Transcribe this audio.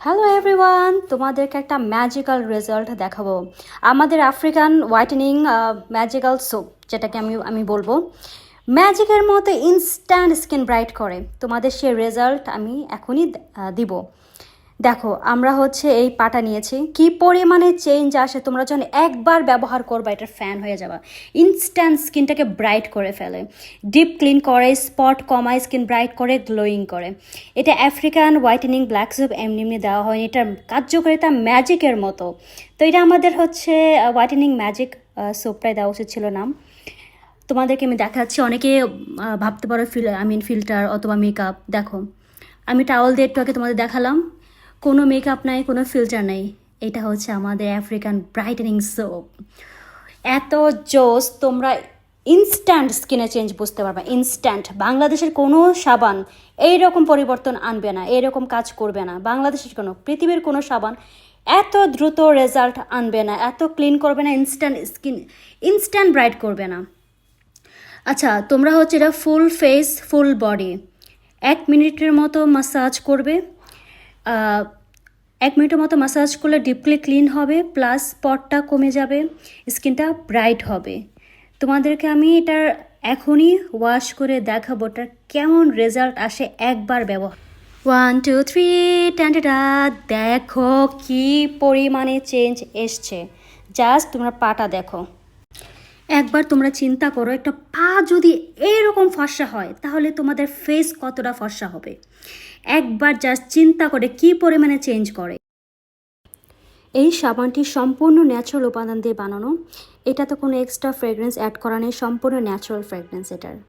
Hello everyone, তোমাদেরকে একটা magical result দেখাবো। আমাদের আফ্রিকান হোয়াইটেনিং ম্যাজিক্যাল সোপ, যেটাকে আমি বলবো ম্যাজিকের মতো ইনস্ট্যান্ট স্কিন ব্রাইট করে। তোমাদের সেই রেজাল্ট আমি এখনই দিব। দেখো, আমরা হচ্ছে এই পাটা নিয়েছি, কি পরিমাণে চেঞ্জ আসে তোমরা যখন একবার ব্যবহার করবা, এটার ফ্যান হয়ে যাবা। ইনস্ট্যান্ট স্কিনটাকে ব্রাইট করে ফেলে, ডিপ ক্লিন করে, স্পট কমায়, স্কিন ব্রাইট করে, গ্লোয়িং করে। এটা আফ্রিকান হোয়াইটেনিং ব্ল্যাক সোপ এমনি এমনি দেওয়া হয়নি, এটার কার্যকারিতা ম্যাজিকের মতো। তো এটা আমাদের হচ্ছে হোয়াইটেনিং ম্যাজিক সোপটাই দেওয়া উচিত ছিল নাম। তোমাদেরকে আমি দেখাচ্ছি, অনেকে ভাবতে পারো ফিল্টার অথবা মেকআপ। দেখো, আমি টাওয়াল দিয়ে একটু আগে তোমাদের দেখালাম, কোনো মেকআপ নাই, কোনো ফিল্টার নেই। এটা হচ্ছে আমাদের আফ্রিকান ব্রাইটেনিং সোপ। এত জোস, তোমরা ইনস্ট্যান্ট স্কিনে চেঞ্জ বুঝতে পারবা, ইনস্ট্যান্ট। বাংলাদেশের কোনো সাবান এইরকম পরিবর্তন আনবে না, এইরকম কাজ করবে না। বাংলাদেশের কোনো, পৃথিবীর কোনো সাবান এত দ্রুত রেজাল্ট আনবে না, এত ক্লিন করবে না, ইনস্ট্যান্ট ব্রাইট করবে না। আচ্ছা, তোমরা হচ্ছে এটা ফুল ফেস ফুল বডি 1 মিনিটের মতো মাসাজ করবে। 1 মিনিটের মতো মাসাজ করলে ডিপলি ক্লিন হবে, প্লাস স্পটটা কমে যাবে, স্কিনটা ব্রাইট হবে। তোমাদেরকে আমি এটার এখনই ওয়াশ করে দেখাবো এটার কেমন রেজাল্ট আসে একবার ব্যবহার। 1 2 3 টাটা, দেখো কি পরিমাণে চেঞ্জ এসছে। জাস্ট তোমরা পাটা দেখো। একবার তোমরা চিন্তা করো, একটা পা যদি এরকম ফর্সা হয় তাহলে তোমাদের ফেস কতটা ফর্সা হবে। একবার জাস্ট চিন্তা করে কি পরিমাণে চেঞ্জ করে। এই সাবানটি সম্পূর্ণ ন্যাচারাল উপাদান দিয়ে বানানো, এটাতে কোনো এক্সট্রা ফ্রেগরেন্স অ্যাড করা নেই, সম্পূর্ণ ন্যাচারাল ফ্রেগরেন্স এটার।